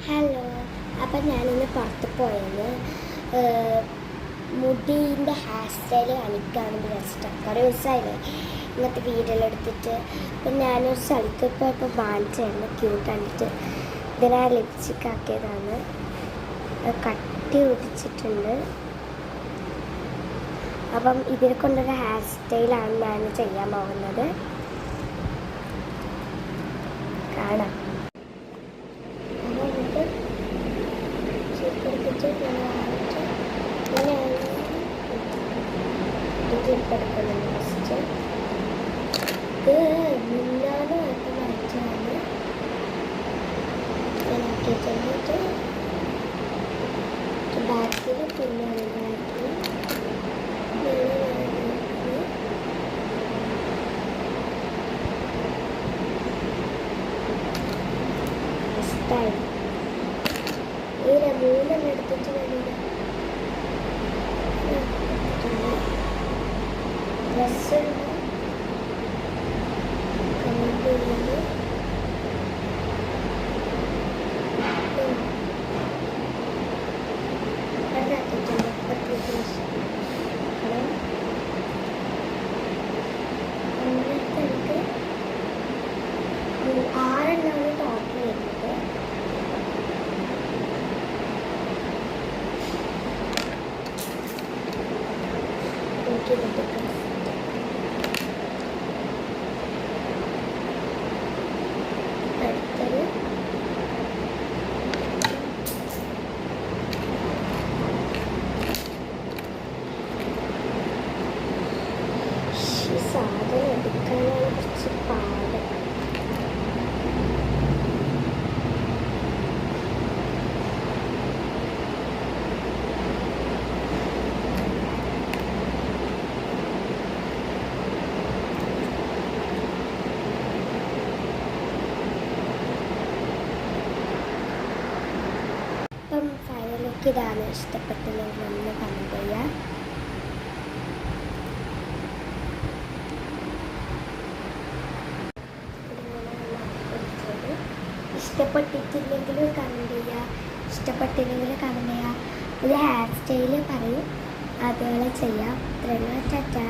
Hello. അപ്പം ഞാനിന്ന് പുറത്ത് പോയത് മുടീൻ്റെ ഹെയർ സ്റ്റൈൽ കാണിക്കാമെന്ന് വിചാരിച്ചിട്ടാണ്. കുറേ ദിവസമായില്ലേ ഇങ്ങനത്തെ വീഡിയോയിൽ എടുത്തിട്ട്. അപ്പം ഞാനൊരു സ്ഥലത്ത് പോയപ്പോൾ വാങ്ങിച്ചായിരുന്നു ക്യൂട്ട് കണ്ടിട്ട്. ഇതിനാ ലിപ്സ്റ്റിക് ആക്കിയതാണ്. കട്ടി ഒടിച്ചിട്ടുണ്ട്. അപ്പം ഇതിനെ കൊണ്ടൊരു ഹെയർ സ്റ്റൈലാണ് ഞാൻ ചെയ്യാൻ പോകുന്നത്. കാണാം. എടുക്കുന്നുണ്ട് ഫസ്റ്റ്. ഇത് മുന്നാണ് വാങ്ങിച്ചതാണ്. ആക്കിയിട്ട് ബാക്കിൽ പിന്നാണ് ബാക്കിൽ സ്റ്റൈൽ ഇതിനെ മൂന്നെണ്ണം എടുത്തിട്ട് വേണ്ട ഡ്രസ്സുണ്ട്. കണ്ടുള്ളത് കണ്ടാക്കിയിട്ടുണ്ട്. അങ്ങനത്തെ എനിക്ക് 6 ടോപ്പ് വരുന്നത്. എനിക്കിതിട്ട് അടുത്തത് സാധനം എടുക്കാനാണ് കുറച്ച് പാട്. അപ്പം ഫൈനലിലേക്ക് ഇതാണ്. ഇഷ്ടപ്പെട്ടില്ലെങ്കിൽ ഒന്ന് കമന്റ് ചെയ്യാം. ഇഷ്ടപ്പെട്ടിട്ടില്ലെങ്കിൽ കമന്റ് ചെയ്യുക, ഇഷ്ടപ്പെട്ടില്ലെങ്കിൽ കമന്റ് ചെയ്യുക. ഒരു ഹെയർ സ്റ്റൈല് പറയും, അതുപോലെ ചെയ്യാം. ഇത്രയും ടാറ്റാ.